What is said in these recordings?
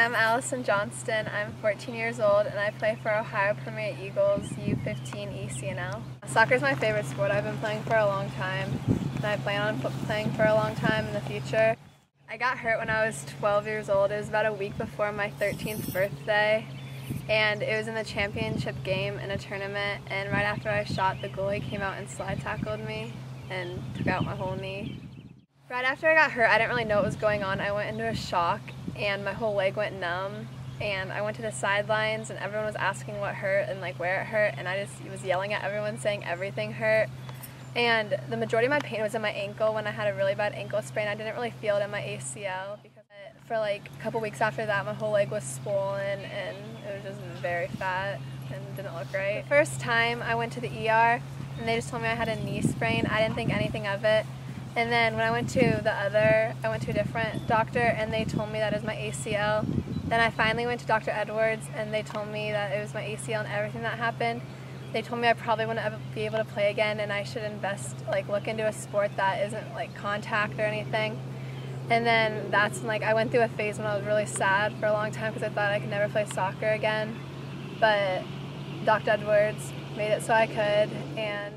I'm Allison Johnston. I'm 14 years old and I play for Ohio Premier Eagles U15 ECNL. Soccer is my favorite sport. I've been playing for a long time and I plan on playing for a long time in the future. I got hurt when I was 12 years old. It was about a week before my 13th birthday and it was in the championship game in a tournament, and right after I shot, the goalie came out and slide tackled me and took out my whole knee. Right after I got hurt, I didn't really know what was going on. I went into a shock and my whole leg went numb, and I went to the sidelines and everyone was asking what hurt and like where it hurt, and I just was yelling at everyone saying everything hurt. And the majority of my pain was in my ankle. When I had a really bad ankle sprain, I didn't really feel it in my ACL because for like a couple weeks after that my whole leg was swollen and it was just very fat and didn't look right. The first time I went to the ER and they just told me I had a knee sprain. I didn't think anything of it. And then when I went to a different doctor and they told me that it was my ACL. Then I finally went to Dr. Edwards and they told me that it was my ACL and everything that happened. They told me I probably wouldn't ever be able to play again and I should look into a sport that isn't like contact or anything. And then that's when I went through a phase when I was really sad for a long time because I thought I could never play soccer again. But Dr. Edwards made it so I could, and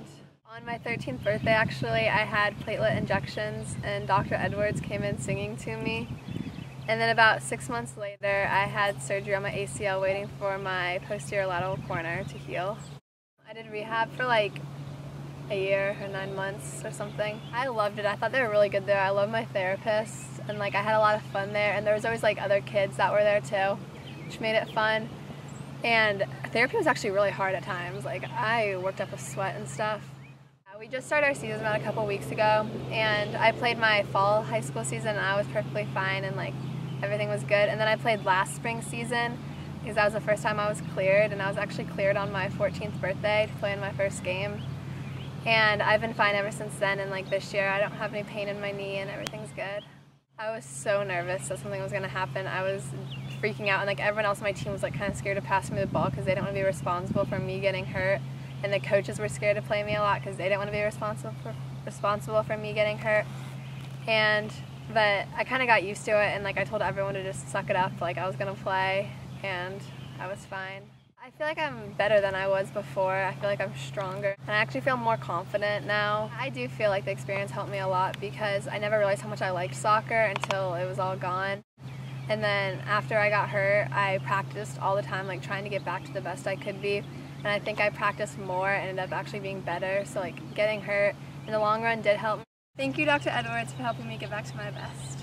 on my 13th birthday, actually, I had platelet injections and Dr. Edwards came in singing to me. And then about 6 months later, I had surgery on my ACL waiting for my posterior lateral corner to heal. I did rehab for like a year or 9 months or something. I loved it. I thought they were really good there. I love my therapist and I had a lot of fun there, and there was always other kids that were there too, which made it fun. And therapy was actually really hard at times. I worked up a sweat and stuff. We just started our season about a couple weeks ago, and I played my fall high school season and I was perfectly fine and everything was good. And then I played last spring season because that was the first time I was cleared, and I was actually cleared on my 14th birthday to play in my first game. And I've been fine ever since then, and this year I don't have any pain in my knee and everything's good. I was so nervous that something was going to happen. I was freaking out, and everyone else on my team was kind of scared to pass me the ball because they didn't want to be responsible for me getting hurt. And the coaches were scared to play me a lot because they didn't want to be responsible for me getting hurt. But I kind of got used to it, and I told everyone to just suck it up. I was going to play, and I was fine. I feel like I'm better than I was before. I feel like I'm stronger, and I actually feel more confident now. I do feel like the experience helped me a lot because I never realized how much I liked soccer until it was all gone. And then after I got hurt, I practiced all the time, trying to get back to the best I could be. And I think I practiced more and ended up actually being better. So getting hurt in the long run did help me. Thank you, Dr. Edwards, for helping me get back to my best.